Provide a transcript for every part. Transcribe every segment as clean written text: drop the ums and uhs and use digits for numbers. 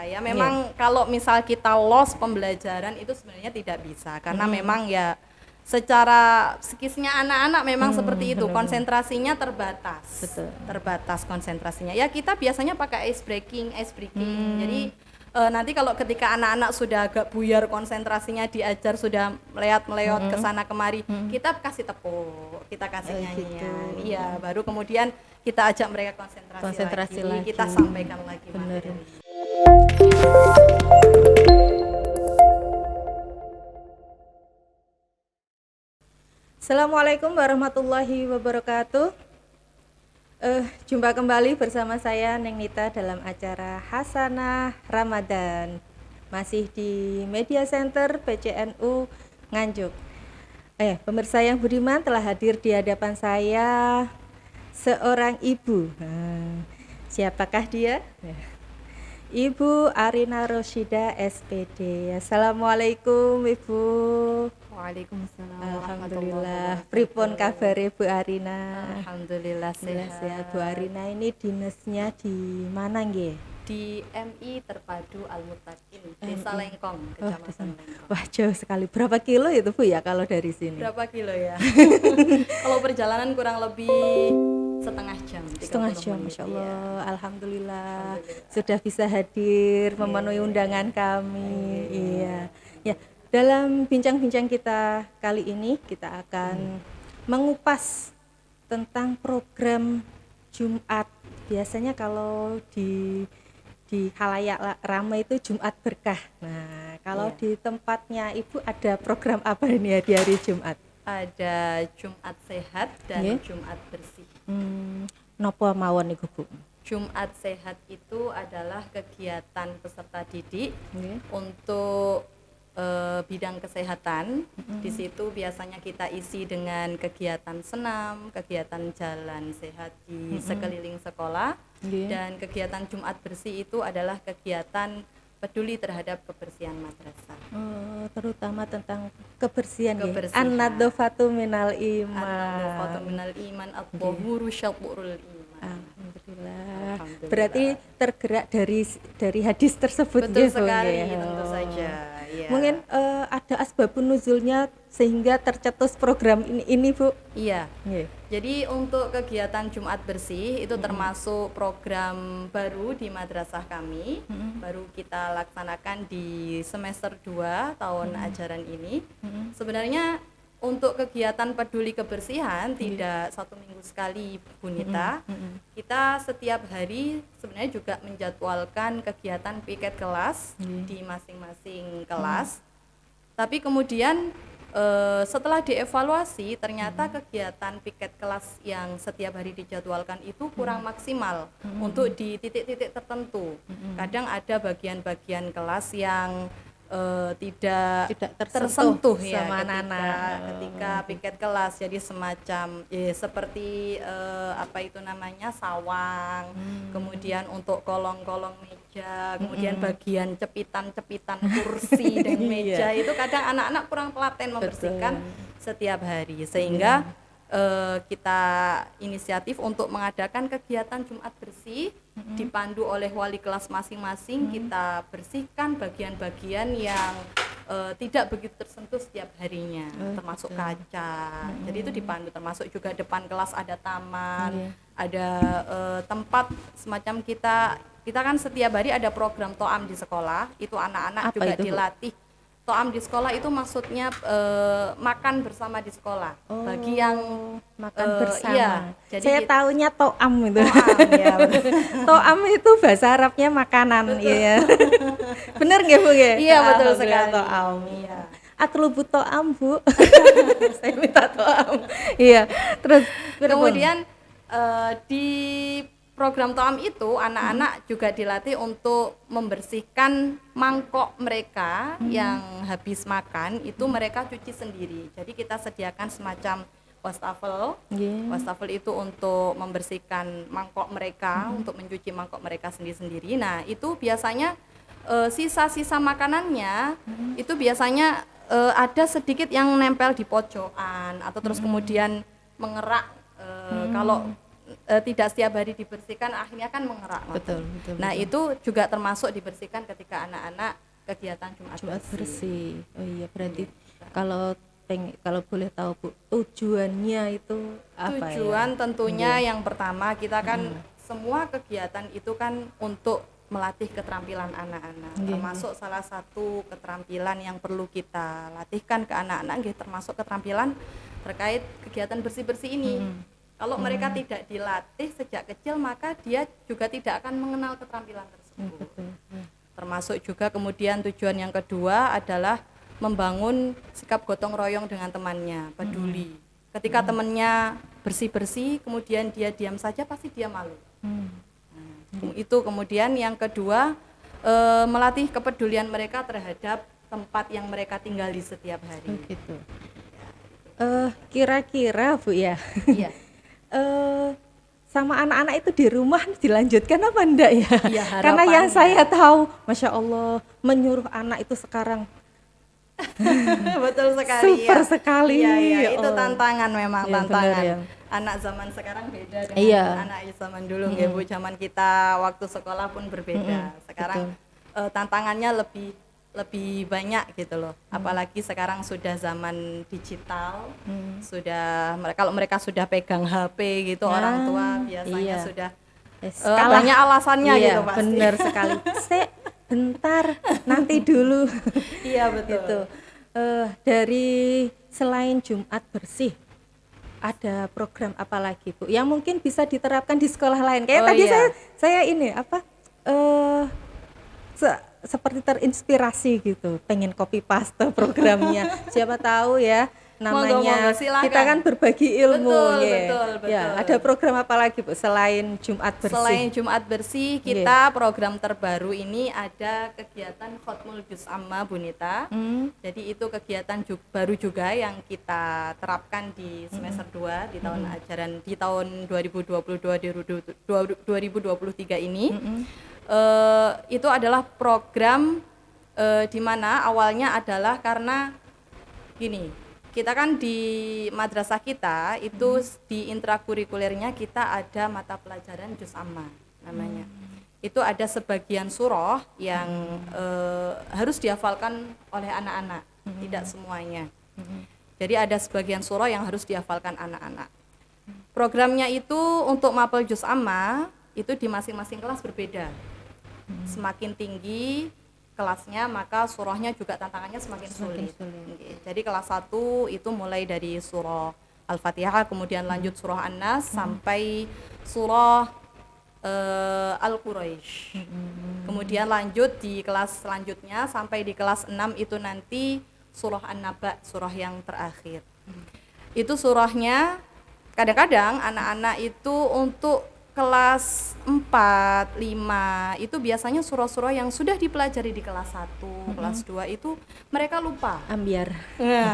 Ya memang kalau misal kita lost pembelajaran itu sebenarnya tidak bisa karena memang ya secara psikisnya anak-anak memang seperti itu, konsentrasinya terbatas. Betul. Terbatas konsentrasinya. Ya kita biasanya pakai ice breaking. Jadi nanti kalau ketika anak-anak sudah agak buyar konsentrasinya diajar sudah meleot-meleot ke sana kemari, kita kasih tepuk, kita kasih nyanyian. Iya, baru kemudian kita ajak mereka konsentrasi lagi. Kita sampaikan lagi materi. Assalamualaikum warahmatullahi wabarakatuh. Jumpa kembali bersama saya Neng Nita dalam acara Hasanah Ramadan. Masih di Media Center PCNU Nganjuk. Pemirsa yang budiman, telah hadir di hadapan saya seorang ibu. Siapakah dia? Ibu Arina Rosyida SPD. Assalamualaikum Ibu. Waalaikumsalam. Alhamdulillah. Pripun kabar Bu Arina? Alhamdulillah sehat. Bu Arina ini dinasnya di mana nggih? Di MI Terpadu Al-Muttaqin, Desa Lengkong, Kecamatan Lengkong. Wah, jauh sekali. Berapa kilo itu Bu ya kalau dari sini? Berapa kilo ya? Kalau perjalanan kurang lebih setengah jam. Masya Allah. Ya. Alhamdulillah sudah bisa hadir memenuhi undangan kami. Iya. Ya, dalam bincang-bincang kita kali ini kita akan mengupas tentang program Jumat. Biasanya kalau di khalayak ramai itu Jumat berkah. Nah, kalau di tempatnya Ibu ada program apa ini ya di hari Jumat? Ada Jumat sehat dan Jumat bersih. Napa mawon niku Bu? Jumat sehat itu adalah kegiatan peserta didik untuk bidang kesehatan. Di situ biasanya kita isi dengan kegiatan senam, kegiatan jalan sehat di sekeliling sekolah, dan kegiatan Jumat bersih itu adalah kegiatan peduli terhadap kebersihan madrasah. Terutama tentang kebersihan. An-nadhofatu minal iman. An-nadhofatu minal iman, at-tahuru syatrul iman. Alhamdulillah. Berarti tergerak dari hadis tersebut. Betul sekali, tentu saja. Ya. Mungkin ada asbabun nuzulnya sehingga tercetus program ini Bu. Iya. Jadi untuk kegiatan Jumat bersih itu termasuk program baru di madrasah kami, baru kita laksanakan di semester 2 tahun ajaran ini. Sebenarnya untuk kegiatan peduli kebersihan tidak 1 minggu sekali Bu Nita. Kita setiap hari sebenarnya juga menjadwalkan kegiatan piket kelas di masing-masing kelas. Tapi kemudian setelah dievaluasi ternyata kegiatan piket kelas yang setiap hari dijadwalkan itu kurang maksimal untuk di titik-titik tertentu. Kadang ada bagian-bagian kelas yang tidak tersentuh ya ketika piket kelas, jadi semacam seperti apa itu namanya sawang, kemudian untuk kolong-kolong meja, kemudian bagian cepitan-cepitan kursi dan meja itu kadang anak-anak kurang telaten membersihkan setiap hari, sehingga kita inisiatif untuk mengadakan kegiatan Jumat bersih dipandu oleh wali kelas masing-masing. Kita bersihkan bagian-bagian yang tidak begitu tersentuh setiap harinya, termasuk kaca. Jadi itu dipandu, termasuk juga depan kelas ada taman, ada tempat semacam kita kan setiap hari ada program to'am di sekolah. Itu anak-anak apa juga itu, dilatih. To'am di sekolah itu maksudnya makan bersama di sekolah. Bagi yang makan bersama. Iya, jadi saya taunya to'am itu. Ya, to'am itu bahasa Arabnya makanan, ya. Bener nggih Bu ya? Iya, betul sekali. To'am. Iya. Atlubu to'am Bu. Saya minta to'am. Iya. Terus kemudian di program to'am itu anak-anak juga dilatih untuk membersihkan mangkok mereka yang habis makan itu mereka cuci sendiri. Jadi kita sediakan semacam wastafel. Wastafel itu untuk membersihkan mangkok mereka, untuk mencuci mangkok mereka sendiri-sendiri. Nah, itu biasanya sisa-sisa makanannya itu biasanya ada sedikit yang nempel di pojokan atau terus kemudian mengerak kalau tidak setiap hari dibersihkan akhirnya kan mengerak. Betul. Nah, itu juga termasuk dibersihkan ketika anak-anak kegiatan Jumat bersih. Oh iya, berarti kalau boleh tahu Bu, tujuannya itu apa ya? Tujuan tentunya yang pertama kita kan semua kegiatan itu kan untuk melatih keterampilan anak-anak. Termasuk salah satu keterampilan yang perlu kita latihkan ke anak-anak termasuk keterampilan terkait kegiatan bersih-bersih ini. Kalau mereka tidak dilatih sejak kecil maka dia juga tidak akan mengenal keterampilan tersebut. Termasuk juga kemudian tujuan yang kedua adalah membangun sikap gotong royong dengan temannya, peduli. Ketika temannya bersih-bersih kemudian dia diam saja pasti dia malu. Itu kemudian yang kedua melatih kepedulian mereka terhadap tempat yang mereka tinggali setiap hari. Gitu. Kira-kira Bu ya. Iya. Sama anak-anak itu di rumah dilanjutkan apa enggak ya? Ya, karena yang saya tahu, Masya Allah, menyuruh anak itu sekarang betul sekali. Super sekali. Iya, itu tantangan memang ya, tantangan. Benar, ya. Anak zaman sekarang beda dengan anak zaman dulu, ya Bu. Zaman kita waktu sekolah pun berbeda. Sekarang tantangannya lebih banyak gitu loh. Apalagi sekarang sudah zaman digital, kalau mereka sudah pegang HP gitu, orang tua biasanya sudah banyak alasannya gitu pasti. Benar sekali. Bentar, nanti dulu. Iya betul. Gitu. Dari selain Jumat bersih, ada program apa lagi Bu? Yang mungkin bisa diterapkan di sekolah lain. Kayak tadi saya ini seperti terinspirasi gitu, pengen copy paste programnya. Siapa tahu ya namanya monggo, kita kan berbagi ilmu. Betul. Ya, ada program apa lagi Bu selain Jumat bersih? Selain Jumat bersih, kita program terbaru ini ada kegiatan Khotmul Juz Amma Bunita. Jadi itu kegiatan baru juga yang kita terapkan di semester 2 di tahun ajaran di tahun 2022-2023 ini. Itu adalah program di mana awalnya adalah karena gini, kita kan di madrasah kita itu di intrakurikulernya kita ada mata pelajaran Juz Amma namanya. Itu ada sebagian surah yang harus dihafalkan oleh anak-anak, tidak semuanya. Jadi ada sebagian surah yang harus dihafalkan anak-anak. Programnya itu untuk mapel Juz Amma itu di masing-masing kelas berbeda. Semakin tinggi kelasnya maka surahnya juga tantangannya semakin sulit. Jadi kelas 1 itu mulai dari surah Al-Fatihah, kemudian lanjut surah An-Nas sampai surah Al-Quraisy. Kemudian lanjut di kelas selanjutnya sampai di kelas 6 itu nanti surah An-Naba, surah yang terakhir. Itu surahnya kadang-kadang anak-anak itu untuk kelas 4, 5 itu biasanya surah-surah yang sudah dipelajari di kelas 1, kelas 2 itu mereka lupa. Ambiar. Nah,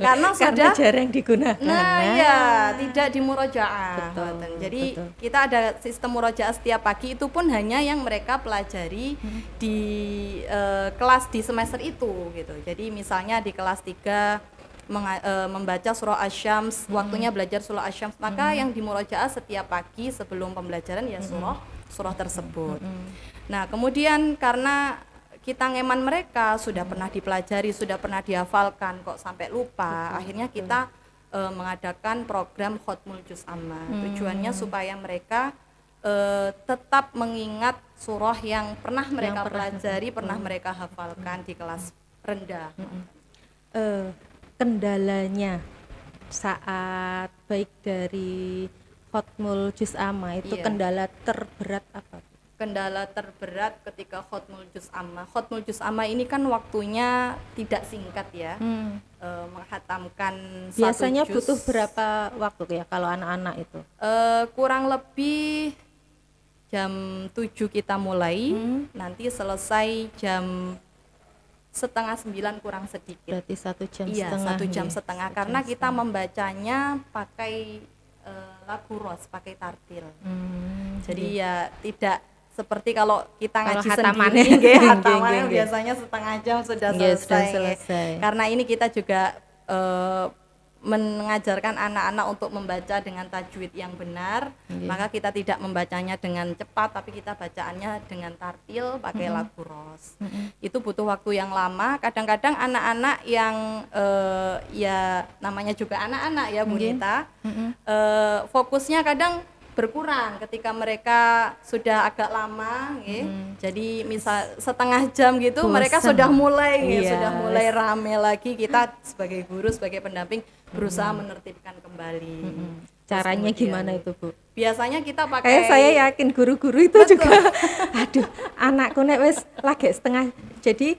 karena sudah jarang digunakan. Tidak di murojaah. Jadi kita ada sistem murojaah setiap pagi itu pun hanya yang mereka pelajari di kelas di semester itu gitu. Jadi misalnya di kelas 3 membaca surah Asy-Syams, waktunya belajar surah Asy-Syams, maka yang dimurojaah setiap pagi sebelum pembelajaran ya surah tersebut. Nah, kemudian karena kita ngeman mereka sudah pernah dipelajari, sudah pernah dihafalkan kok sampai lupa, akhirnya kita mengadakan program Khotmul Juz Amma. Tujuannya supaya mereka tetap mengingat surah yang pernah mereka pelajari, pernah mereka hafalkan di kelas rendah. Kendalanya saat baik dari Khotmul Juz Amma itu kendala terberat apa? Kendala terberat ketika Khotmul Juz Amma. Khotmul Juz Amma ini kan waktunya tidak singkat ya. Menghatamkan biasanya satu juz. Butuh berapa waktu ya kalau anak-anak itu? Kurang lebih jam 7 kita mulai, nanti selesai jam setengah 9 kurang sedikit. Berarti 1 jam setengah. Iya, 1 jam setengah karena kita membacanya pakai lagu ros, pakai tartil. Jadi ya tidak seperti kalau kita ngaji sendiri, hatamannya biasanya setengah jam sudah selesai. Karena ini kita juga mengajarkan anak-anak untuk membaca dengan tajwid yang benar, maka kita tidak membacanya dengan cepat, tapi kita bacaannya dengan tartil pakai lagu ros. Itu butuh waktu yang lama. Kadang-kadang anak-anak yang ya namanya juga anak-anak ya Bu Nita, fokusnya kadang berkurang ketika mereka sudah agak lama, jadi misal setengah jam gitu mereka sudah mulai, sudah mulai rame lagi. Kita sebagai guru, sebagai pendamping berusaha menertibkan kembali. Caranya gimana itu Bu? Biasanya kita pakai. Saya yakin guru-guru itu juga, aduh anakku nek wis lagi setengah, jadi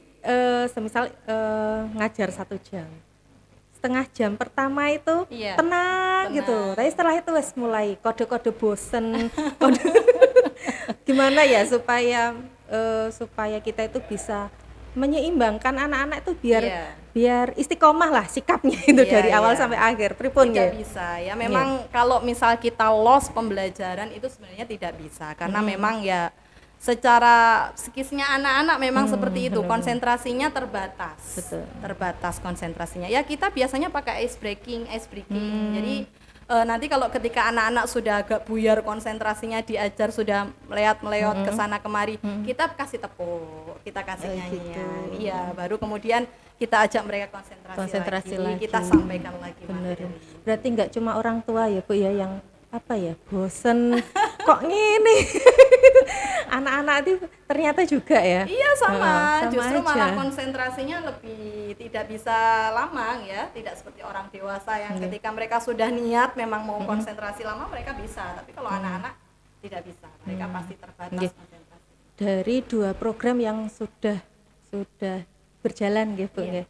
semisal ngajar 1 jam. Setengah jam pertama itu tenang gitu, tapi setelah itu wes mulai kode-kode bosen, gimana ya supaya kita itu bisa menyeimbangkan anak-anak itu biar istiqomah lah sikapnya itu dari awal sampai akhir. Pripun tidak bisa ya memang kalau misal kita lost pembelajaran itu sebenarnya tidak bisa karena memang ya secara psikisnya anak-anak memang seperti itu, konsentrasinya terbatas konsentrasinya. Ya kita biasanya pakai ice breaking. Jadi nanti kalau ketika anak-anak sudah agak buyar konsentrasinya, diajar sudah meleot ke sana kemari, kita kasih tepuk, kita kasih nyanyian. Iya, baru kemudian kita ajak mereka konsentrasi lagi, kita sampaikan lagi. Berarti nggak cuma orang tua ya Bu ya yang bosen kok ngini. Anak-anak itu ternyata juga ya. Iya sama justru aja. Malah konsentrasinya lebih tidak bisa lama ya, tidak seperti orang dewasa yang ketika mereka sudah niat memang mau konsentrasi lama mereka bisa, tapi kalau anak-anak tidak bisa, mereka pasti terbatas konsentrasi. Dari 2 program yang sudah berjalan gitu ya.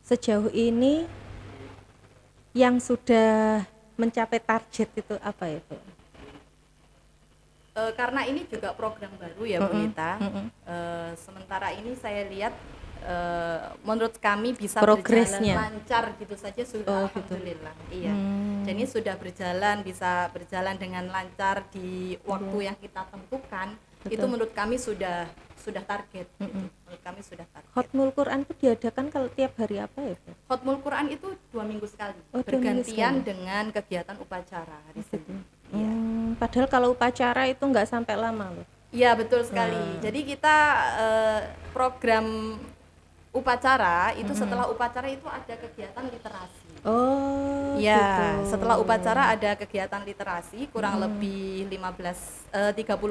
Sejauh ini yang sudah mencapai target itu apa ya Bu? Karena ini juga program baru ya Bu Nita. Sementara ini saya lihat menurut kami bisa berjalan lancar gitu saja sudah alhamdulillah. Iya. Jadi sudah bisa berjalan dengan lancar di waktu yang kita tentukan. Itu menurut kami sudah target. Menurut kami sudah target. Khatmul Quran itu diadakan kalau tiap hari apa ya Bu? Khatmul Quran itu 2 minggu sekali. Bergantian dengan kegiatan upacara hari Senin. Padahal kalau upacara itu nggak sampai lama loh. Iya betul sekali. Jadi kita program upacara itu setelah upacara itu ada kegiatan literasi. Oh. Ya, gitu. Setelah upacara ada kegiatan literasi kurang lebih 30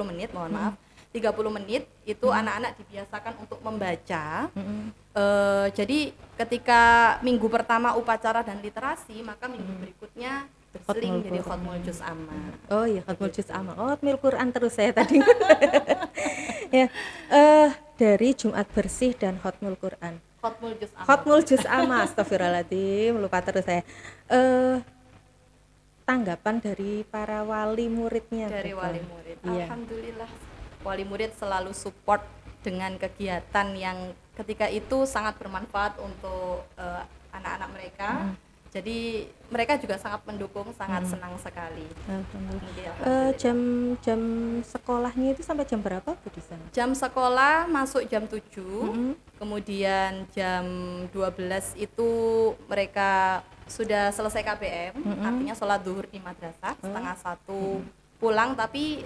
menit, mohon maaf. 30 menit itu anak-anak dibiasakan untuk membaca. Jadi ketika minggu pertama upacara dan literasi, maka minggu berikutnya berseling jadi Khatmul Juz Amma. Oh iya, Khatmul Juz Amma. Oh, Khatmul Quran terus saya tadi. Ya, dari Jumat Bersih dan Khatmul Quran. Khatmul Juz Amma, astagfirullahaladzim, lupa terus saya. Tanggapan dari para wali muridnya. Dari wali murid. Alhamdulillah. Wali murid selalu support dengan kegiatan yang ketika itu sangat bermanfaat untuk anak-anak mereka. Jadi mereka juga sangat mendukung, sangat senang sekali. Jam sekolahnya itu sampai jam berapa Bu di sana? Jam sekolah masuk jam 7, kemudian jam 12 itu mereka sudah selesai KBM, artinya sholat zuhur di madrasah, setengah 1 pulang, tapi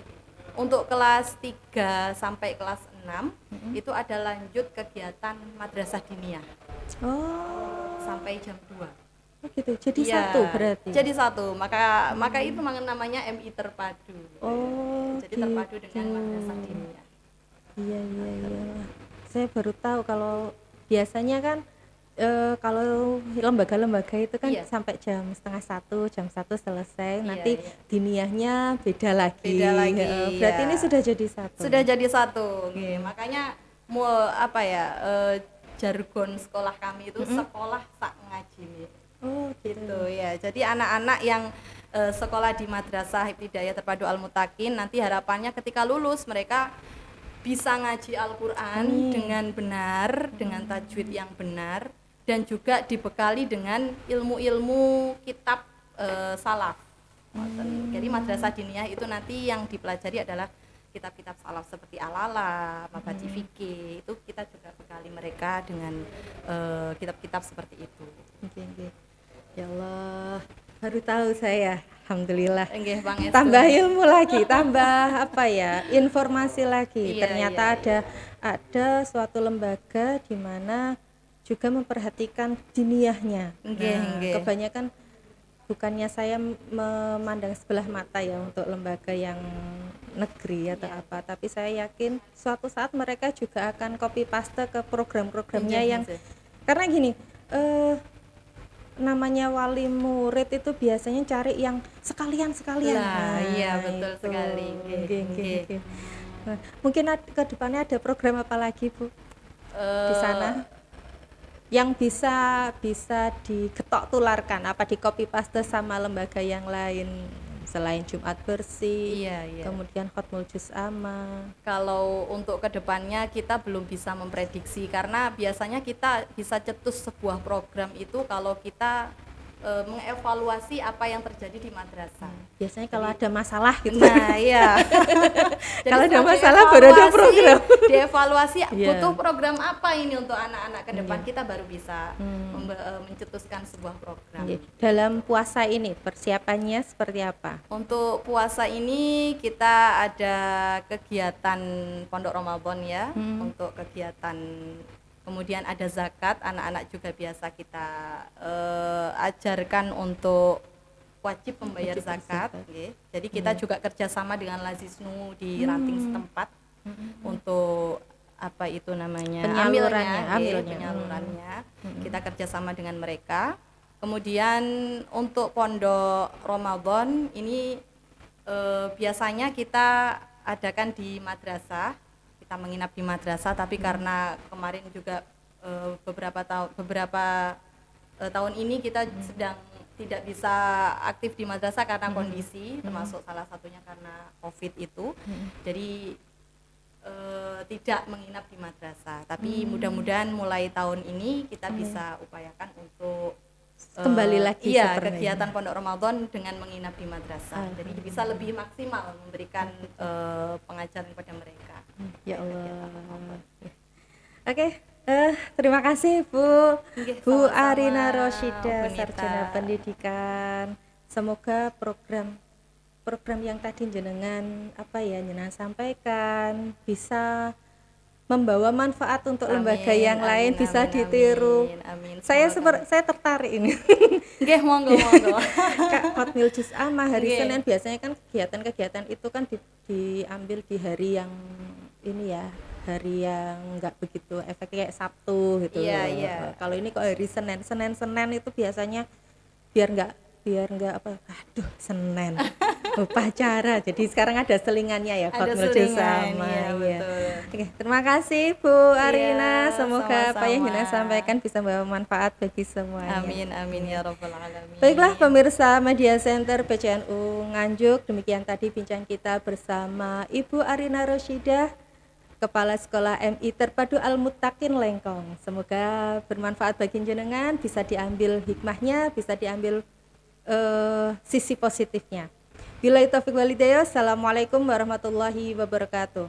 untuk kelas 3 sampai kelas 6 itu ada lanjut kegiatan madrasah diniyah. Sampai jam 2. Oh gitu. Jadi satu berarti. Jadi satu. Maka itu namanya MI terpadu. Jadi gitu. Terpadu dengan madrasah diniyah. Iya. Saya baru tahu kalau biasanya kan kalau lembaga-lembaga itu kan sampai jam setengah 1, jam 1 selesai, nanti diniyahnya beda lagi. Berarti ini sudah jadi satu. Sudah jadi satu. Makanya jargon sekolah kami itu sekolah sak ngaji. Gitu ya. Jadi anak-anak yang sekolah di Madrasah Ibtidaiyah Terpadu Al-Muttaqin nanti harapannya ketika lulus mereka bisa ngaji Al-Qur'an dengan benar, dengan tajwid yang benar, dan juga dibekali dengan ilmu-ilmu kitab salaf. Jadi madrasah diniyah itu nanti yang dipelajari adalah kitab-kitab salaf seperti Al-Ala, Mabadi Fikih, itu kita juga bekali bekali mereka dengan kitab-kitab seperti itu. Oke. Ya Allah, baru tahu saya. Alhamdulillah. Nggih, pangestu. Tambah ilmu lagi, tambah apa ya? Informasi lagi. Iya, Ternyata iya. ada suatu lembaga di mana juga memperhatikan diniyahnya. Nggih, nggih. Kebanyakan bukannya saya memandang sebelah mata ya untuk lembaga yang negeri atau apa, tapi saya yakin suatu saat mereka juga akan copy paste ke program-programnya Nggih, yang nggih. karena gini, namanya wali murid itu biasanya cari yang sekalian. Lah, iya betul sekali. Nggih. Nah, mungkin ke depannya ada program apa lagi, Bu? Di sana yang bisa diketok tularkan, apa di copy paste sama lembaga yang lain selain Jumat Bersih, Iya. kemudian Khotmul Juz Amma. Kalau untuk kedepannya kita belum bisa memprediksi karena biasanya kita bisa cetus sebuah program itu kalau kita mengevaluasi apa yang terjadi di madrasah. Biasanya kalau ada masalah gitu. Nah, iya. Jadi Kalau ada setelah masalah baru ada program. Dievaluasi Iya. butuh program apa ini untuk anak-anak ke depan, kita baru bisa mencetuskan sebuah program. Dalam puasa ini persiapannya seperti apa? Untuk puasa ini kita ada kegiatan Pondok Ramadan ya, untuk kegiatan, kemudian ada zakat, anak-anak juga biasa kita ajarkan untuk wajib membayar zakat. Okay. Jadi kita juga kerjasama dengan Lazisnu di ranting setempat untuk apa itu namanya penyalurannya. Kita kerjasama dengan mereka. Kemudian untuk Pondok Ramadan ini biasanya kita adakan di madrasah, kita menginap di madrasah, tapi karena kemarin juga beberapa tahun ini kita sedang tidak bisa aktif di madrasah karena kondisi, termasuk salah satunya karena COVID itu. Jadi tidak menginap di madrasah, tapi mudah-mudahan mulai tahun ini kita bisa upayakan untuk kembali lagi kegiatan Pondok Ramadan dengan menginap di madrasah. Jadi bisa lebih maksimal memberikan pengajaran kepada mereka. Ya Allah. Oke, terima kasih Bu sama-sama, Arina Rosyida, Bu Nita. Sarjana Pendidikan. Semoga program yang tadi jenengan sampaikan bisa membawa manfaat untuk lembaga yang lain, bisa ditiru. Amin. Saya tertarik ini. Nggih, monggo. Kak Khotmul Juz Amma hari Nggih. Senin biasanya kan kegiatan itu kan diambil di hari yang ini ya, hari yang enggak begitu efeknya kayak Sabtu gitu. Iya. Kalau ini kok hari Senin itu biasanya biar enggak Senin upacara. Jadi sekarang ada selingannya ya, Khotmul Juz Amma. Iya, betul. Oke, terima kasih Bu Arina. Semoga apa yang jenengan sampaikan bisa membawa manfaat bagi semuanya. Amin ya rabbal alamin. Baiklah pemirsa Media Center PCNU Nganjuk, demikian tadi bincang kita bersama Ibu Arina Rosyida, Kepala Sekolah MI Terpadu Al-Muttaqin Lengkong. Semoga bermanfaat bagi jenengan, bisa diambil hikmahnya, bisa diambil sisi positifnya. Billahi taufiq wal hidayah. Assalamualaikum warahmatullahi wabarakatuh.